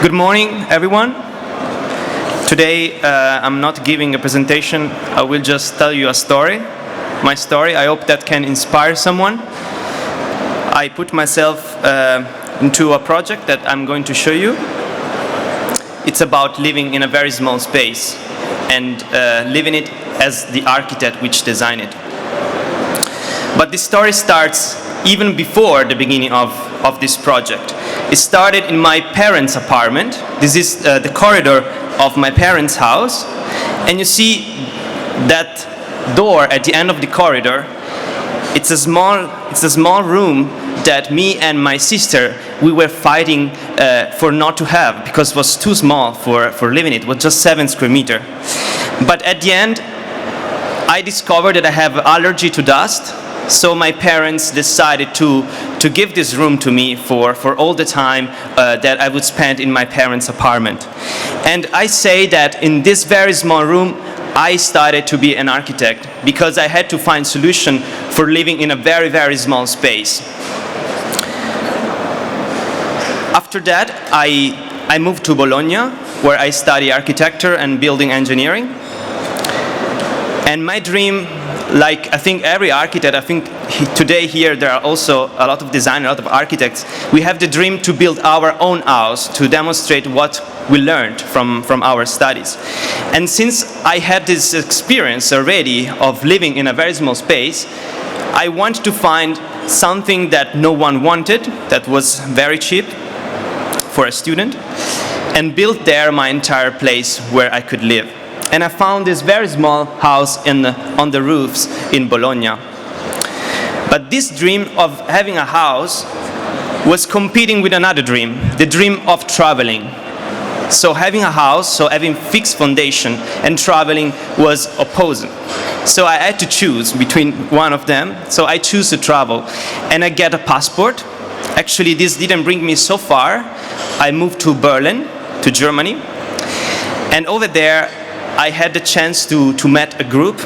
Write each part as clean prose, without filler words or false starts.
Good morning, everyone. Today, I'm not giving a presentation. I will just tell you a story. My story, I hope that can inspire someone. I put myself into a project that I'm going to show you. It's about living in a very small space and living it as the architect which designed it. But this story starts even before the beginning of this project. It started in my parents' apartment. This is the corridor of my parents' house. And you see that door at the end of the corridor. It's a small room that me and my sister, we were fighting for not to have, because it was too small for living it. It was just 7 square meters. But at the end, I discovered that I have allergy to dust. So my parents decided to give this room to me for all the time that I would spend in my parents' apartment. And I say that in this very small room, I started to be an architect because I had to find solution for living in a very, very small space. After that, I moved to Bologna, where I study architecture and building engineering. And my dream, like I think every architect, I think today here there are also a lot of designers, a lot of architects. We have the dream to build our own house to demonstrate what we learned from our studies. And since I had this experience already of living in a very small space, I want to find something that no one wanted, that was very cheap for a student, and build there my entire place where I could live. And I found this very small house on the roofs in Bologna. But this dream of having a house was competing with another dream, the dream of traveling. So having a house, so having fixed foundation, and traveling was opposing. So I had to choose between one of them. So I choose to travel, and I get a passport. Actually, this didn't bring me so far. I moved to Berlin, to Germany, and over there I had the chance to meet a group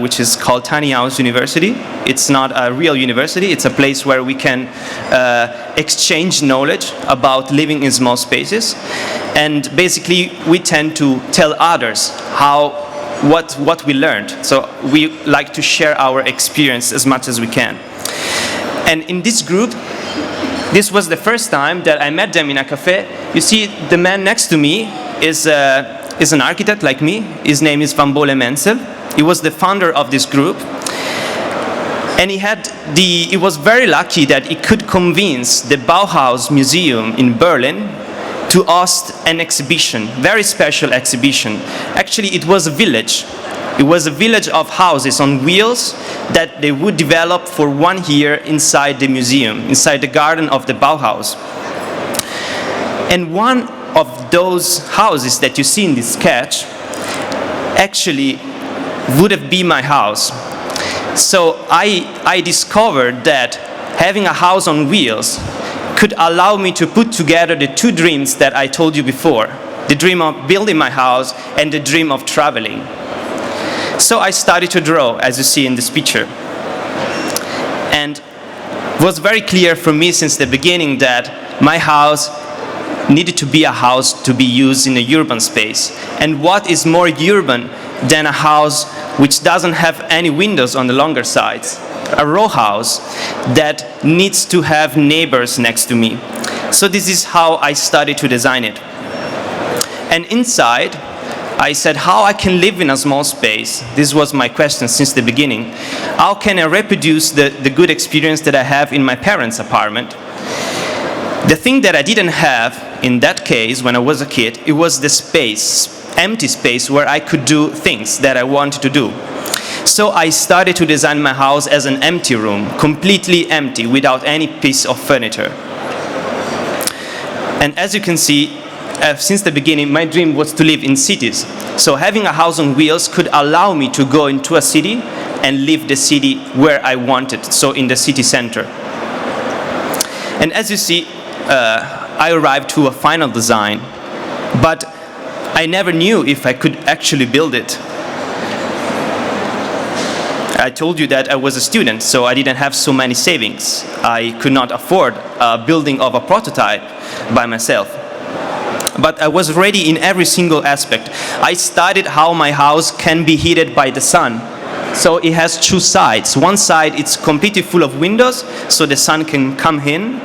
which is called Tiny House University. It's not a real university, it's a place where we can exchange knowledge about living in small spaces. And basically we tend to tell others what we learned. So we like to share our experience as much as we can. And in this group, this was the first time that I met them in a cafe. You see, the man next to me is an architect like me. His name is Van Bolle Menzel. He was the founder of this group. And he was very lucky that he could convince the Bauhaus Museum in Berlin to host an exhibition, very special exhibition. Actually, it was a village. It was a village of houses on wheels that they would develop for 1 year inside the museum, inside the garden of the Bauhaus. And one of those houses that you see in this sketch actually would have been my house. So I discovered that having a house on wheels could allow me to put together the two dreams that I told you before, the dream of building my house and the dream of traveling. So I started to draw, as you see in this picture. And it was very clear for me since the beginning that my house needed to be a house to be used in a urban space. And what is more urban than a house which doesn't have any windows on the longer sides? A row house that needs to have neighbors next to me. So this is how I started to design it. And inside, I said how I can live in a small space. This was my question since the beginning. How can I reproduce the good experience that I have in my parents' apartment? The thing that I didn't have in that case when I was a kid, it was the space, empty space where I could do things that I wanted to do. So I started to design my house as an empty room, completely empty, without any piece of furniture. And as you can see, since the beginning, my dream was to live in cities. So having a house on wheels could allow me to go into a city and live the city where I wanted, so in the city center. And as you see, I arrived to a final design, but I never knew if I could actually build it. I told you that I was a student, so I didn't have so many savings. I could not afford a building of a prototype by myself. but I was ready in every single aspect. I studied how my house can be heated by the sun. So it has two sides. One side it's completely full of windows, so the sun can come in.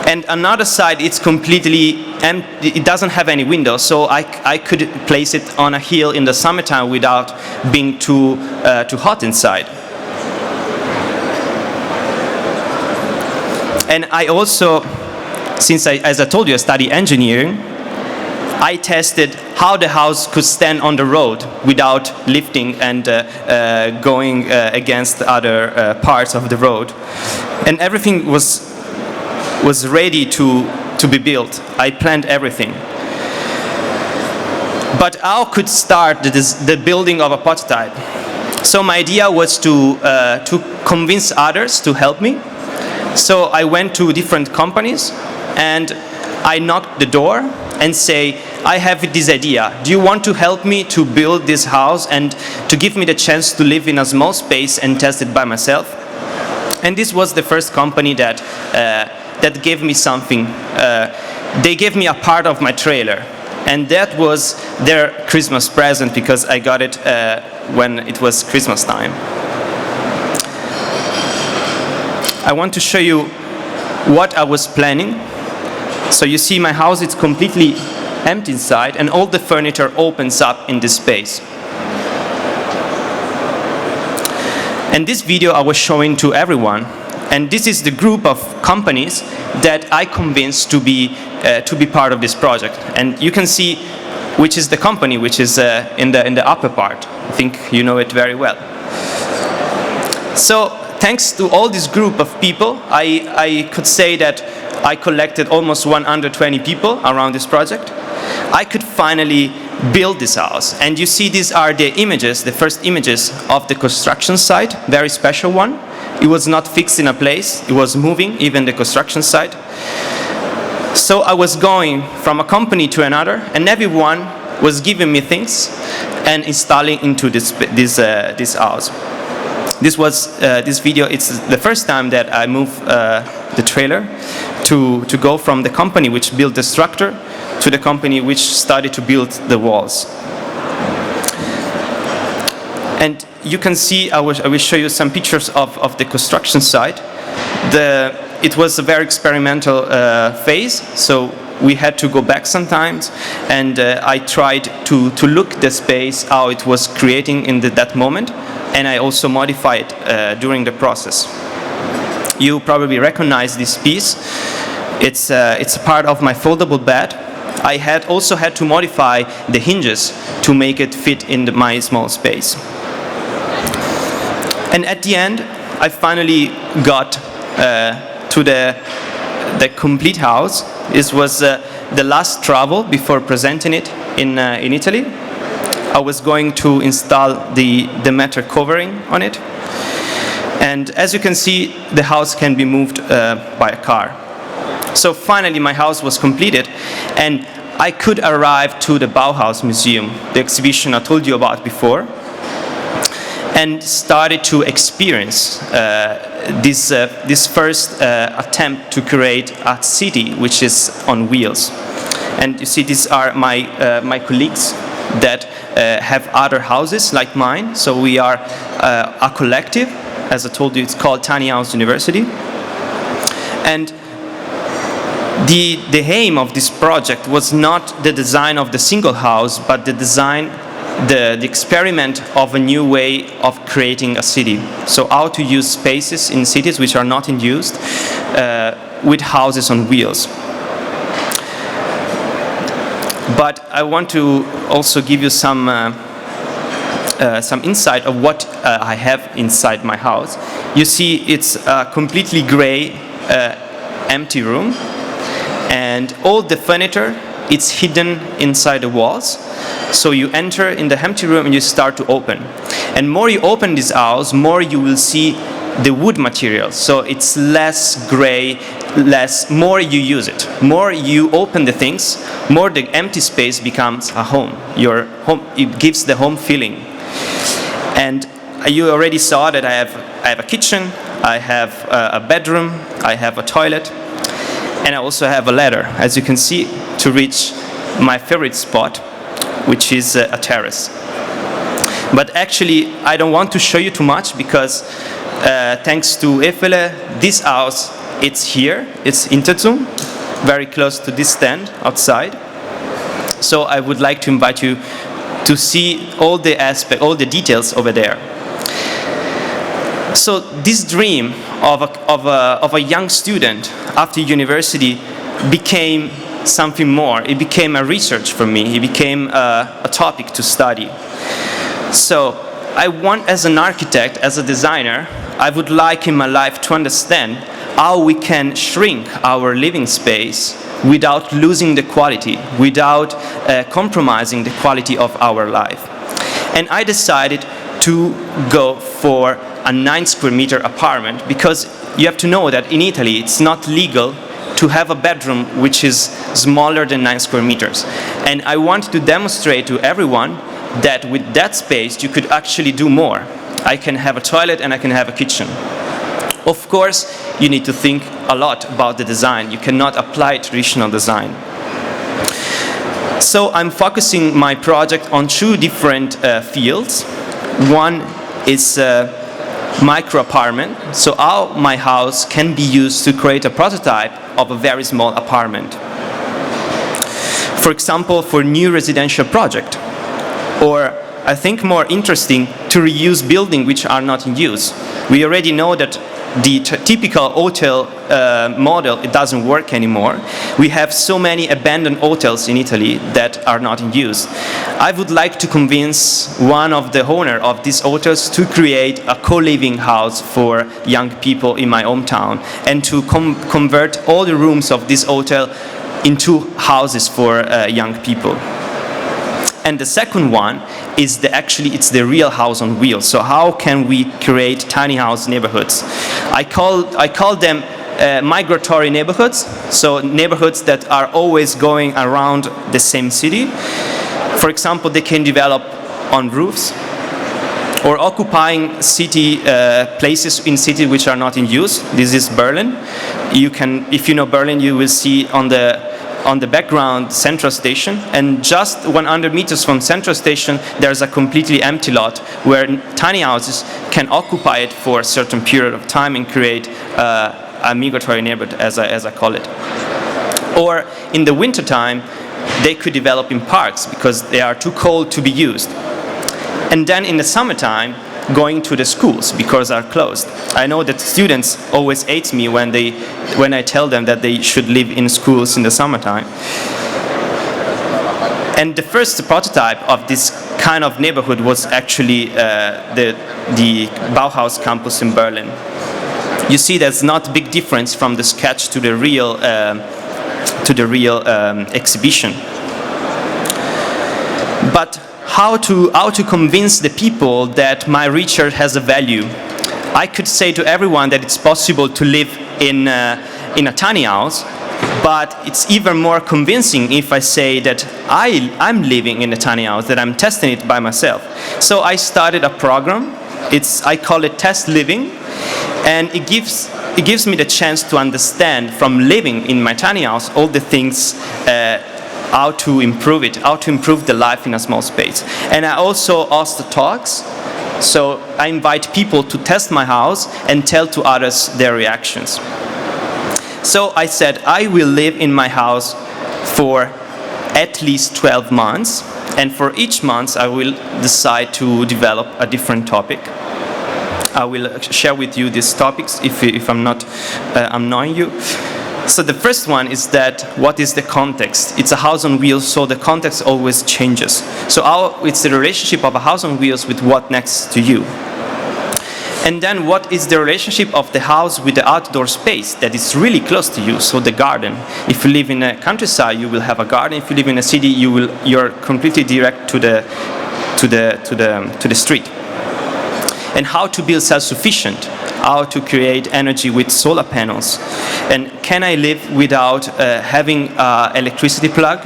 And another side it's completely empty, it doesn't have any windows, so I could place it on a hill in the summertime without being too hot inside. And I also, since as I told you, I study engineering, I tested how the house could stand on the road without lifting and going against other parts of the road. And everything was ready to be built. I planned everything. But how could start the building of a prototype? So my idea was to convince others to help me. So I went to different companies and I knocked the door and say, I have this idea. Do you want to help me to build this house and to give me the chance to live in a small space and test it by myself? And this was the first company that gave me something. They gave me a part of my trailer. And that was their Christmas present because I got it when it was Christmas time. I want to show you what I was planning. So you see my house, it's completely empty inside and all the furniture opens up in this space. And this video I was showing to everyone. And this is the group of companies that I convinced to be part of this project. And you can see which is the company, which is in the upper part. I think you know it very well. So thanks to all this group of people, I could say that I collected almost 120 people around this project. I could finally build this house. And you see these are the images, the first images of the construction site, very special one. It was not fixed in a place, it was moving, even the construction site. So I was going from a company to another, and everyone was giving me things and installing into this house. This video, it's the first time that I moved the trailer to go from the company which built the structure to the company which started to build the walls. And you can see, I will show you some pictures of the construction site. It was a very experimental phase, so we had to go back sometimes, and I tried to look the space, how it was creating in that moment, and I also modified during the process. You probably recognize this piece. It's a part of my foldable bed. I also had to modify the hinges to make it fit in my small space. And at the end, I finally got to the complete house. This was the last travel before presenting it in Italy. I was going to install the metal covering on it. And as you can see, the house can be moved by a car. So finally my house was completed, and I could arrive to the Bauhaus Museum, the exhibition I told you about before, and started to experience this first attempt to create a city which is on wheels. And you see, these are my colleagues that have other houses like mine. So we are a collective. As I told you, it's called Tiny House University. And the aim of this project was not the design of the single house, but the experiment of a new way of creating a city. So how to use spaces in cities which are not in use with houses on wheels. But I want to also give you some insight of what I have inside my house. You see, it's a completely gray, empty room, and all the furniture, it's hidden inside the walls. So you enter in the empty room and you start to open. And more you open this house, more you will see the wood material. So it's less gray, more you use it. More you open the things, more the empty space becomes a home. Your home, it gives the home feeling. And you already saw that I have a kitchen, I have a bedroom, I have a toilet, and I also have a ladder, as you can see, to reach my favorite spot, which is a terrace. But actually, I don't want to show you too much because thanks to Häfele, this house, it's here, it's Interzum, very close to this stand outside. So I would like to invite you to see all the details over there. So this dream of a young student after university became something more. It became a research for me. It became a topic to study. So I want, as an architect, as a designer, I would like in my life to understand how we can shrink our living space without losing the quality, without compromising the quality of our life. And I decided to go for a 9 square meter apartment because you have to know that in Italy it's not legal to have a bedroom which is smaller than 9 square meters. And I want to demonstrate to everyone that with that space you could actually do more. I can have a toilet and I can have a kitchen. Of course, you need to think a lot about the design. You cannot apply traditional design. So I'm focusing my project on 2 different fields. One is micro apartment, so how my house can be used to create a prototype of a very small apartment. For example, for new residential project. Or, I think more interesting, to reuse buildings which are not in use. We already know that the typical hotel model, it doesn't work anymore. We have so many abandoned hotels in Italy that are not in use. I would like to convince one of the owner of these hotels to create a co-living house for young people in my hometown and to convert all the rooms of this hotel into houses for young people. And the second one is it's the real house on wheels. So how can we create tiny house neighborhoods? I call them migratory neighborhoods. So neighborhoods that are always going around the same city. For example, they can develop on roofs or occupying city places in cities which are not in use. This is Berlin. You can, if you know Berlin, you will see on the background Central Station, and just 100 meters from Central Station there's a completely empty lot where tiny houses can occupy it for a certain period of time and create a migratory neighborhood, as I call it. Or in the winter time they could develop in parks because they are too cold to be used. And then in the summertime going to the schools because are closed. I know that students always hate me when I tell them that they should live in schools in the summertime. And the first prototype of this kind of neighborhood was actually the Bauhaus campus in Berlin. You see, there's not a big difference from the sketch to the real exhibition. But how to convince the people that my research has a value? I could say to everyone that it's possible to live in a tiny house, but it's even more convincing if I say that I'm living in a tiny house, that I'm testing it by myself. So I started a program. I call it Test Living, and it gives me the chance to understand from living in my tiny house all the things how to improve it, how to improve the life in a small space. And I also host talks, so I invite people to test my house and tell to others their reactions. So I said I will live in my house for at least 12 months, and for each month I will decide to develop a different topic. I will share with you these topics if I'm not annoying you. So the first one is that what is the context? It's a house on wheels, so the context always changes. So it's the relationship of a house on wheels with what next to you. And then what is the relationship of the house with the outdoor space that is really close to you, so the garden. If you live in a countryside, you will have a garden. If you live in a city, you're completely direct to the street. And how to build self-sufficient, how to create energy with solar panels. And can I live without having an electricity plug?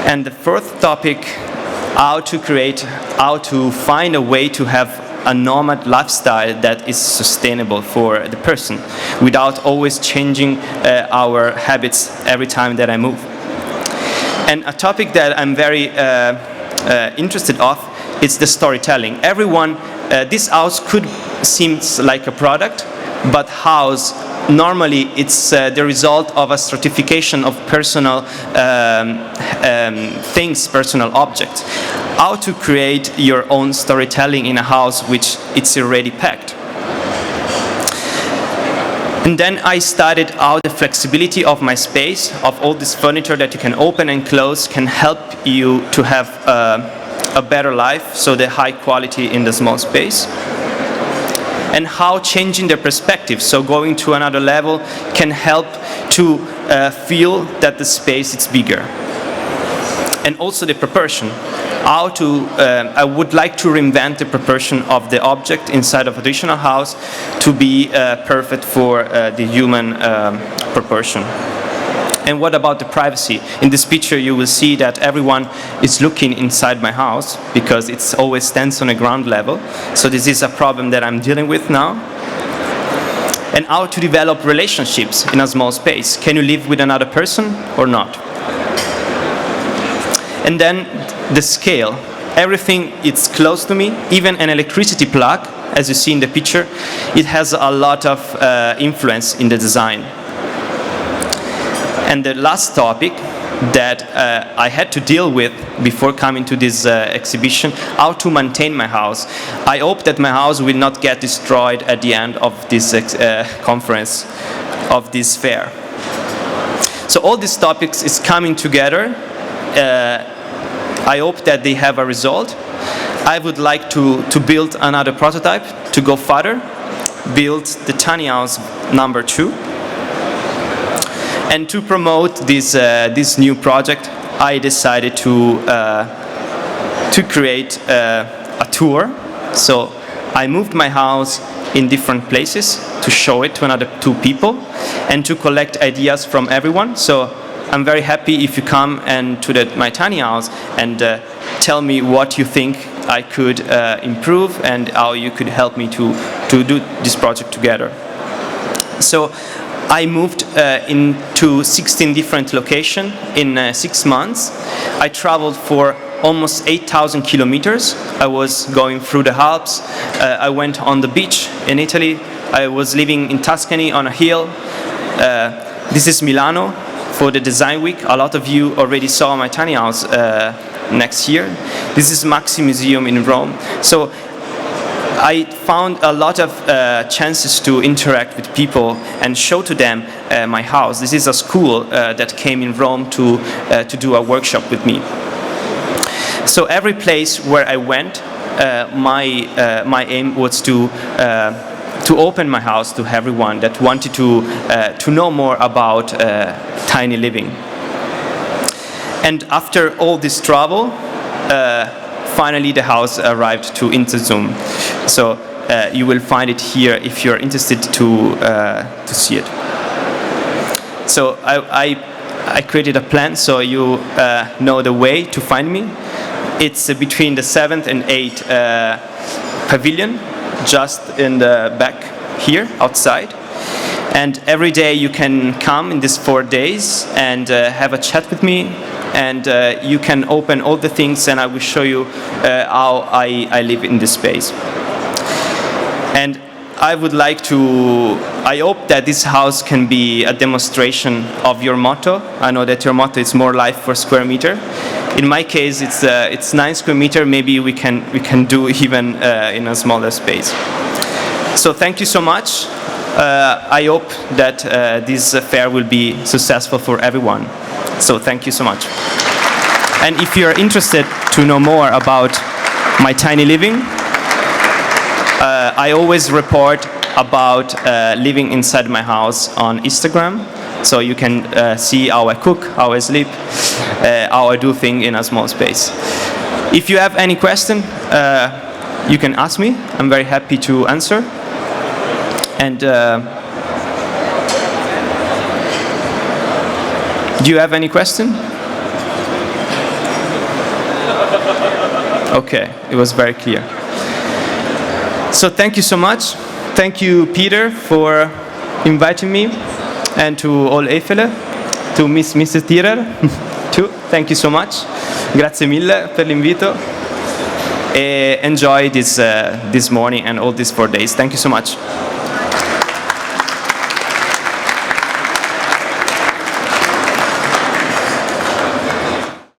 And the fourth topic, how to find a way to have a nomad lifestyle that is sustainable for the person without always changing our habits every time that I move. And a topic that I'm very interested of is the storytelling. Everyone, this house could seem like a product, but house, normally it's the result of a stratification of personal things, personal objects. How to create your own storytelling in a house which it's already packed. And then I studied how the flexibility of my space, of all this furniture that you can open and close, can help you to have a better life, so the high quality in the small space. And how changing the perspective, so going to another level, can help to feel that the space is bigger. And also the proportion. How to, I would like to reinvent the proportion of the object inside of a traditional house to be perfect for the human proportion. And what about the privacy? In this picture you will see that everyone is looking inside my house because it always stands on a ground level. So this is a problem that I'm dealing with now. And how to develop relationships in a small space. Can you live with another person or not? And then the scale. Everything is close to me, even an electricity plug, as you see in the picture, it has a lot of influence in the design. And the last topic that I had to deal with before coming to this exhibition, how to maintain my house. I hope that my house will not get destroyed at the end of this conference, of this fair. So all these topics is coming together. I hope that they have a result. I would like to build another prototype, to go further, build the tiny house number 2. And to promote this new project, I decided to create a tour. So I moved my house in different places to show it to another 2 people and to collect ideas from everyone. So I'm very happy if you come and to my tiny house and tell me what you think I could improve and how you could help me to do this project together. So I moved into 16 different locations in 6 months. I traveled for almost 8,000 kilometers. I was going through the Alps. I went on the beach in Italy. I was living in Tuscany on a hill. This is Milano for the design week. A lot of you already saw my tiny house next year. This is Maxi Museum in Rome. So I found a lot of chances to interact with people and show to them my house. This is a school that came in Rome to do a workshop with me. So every place where I went, my aim was to open my house to everyone that wanted to know more about tiny living. And after all this travel, finally the house arrived to Interzum. So you will find it here if you're interested to see it. So I created a plan so you know the way to find me. It's between the 7th and 8th pavilion, just in the back here, outside. And every day you can come in these 4 days and have a chat with me. And you can open all the things and I will show you how I live in this space. And I would like to, I hope that this house can be a demonstration of your motto. I know that your motto is more life per square meter. In my case, it's 9 square meter. Maybe we can do even in a smaller space. So thank you so much. I hope that this fair will be successful for everyone. So thank you so much. And if you're interested to know more about my tiny living, I always report about living inside my house on Instagram. So you can see how I cook, how I sleep, how I do things in a small space. If you have any question, you can ask me. I'm very happy to answer. And do you have any question? Okay, it was very clear. So thank you so much. Thank you, Peter, for inviting me, and to all Häfele, to Mrs. Tirer. too. Thank you so much. Grazie mille per l'invito. Enjoy this morning and all these 4 days. Thank you so much.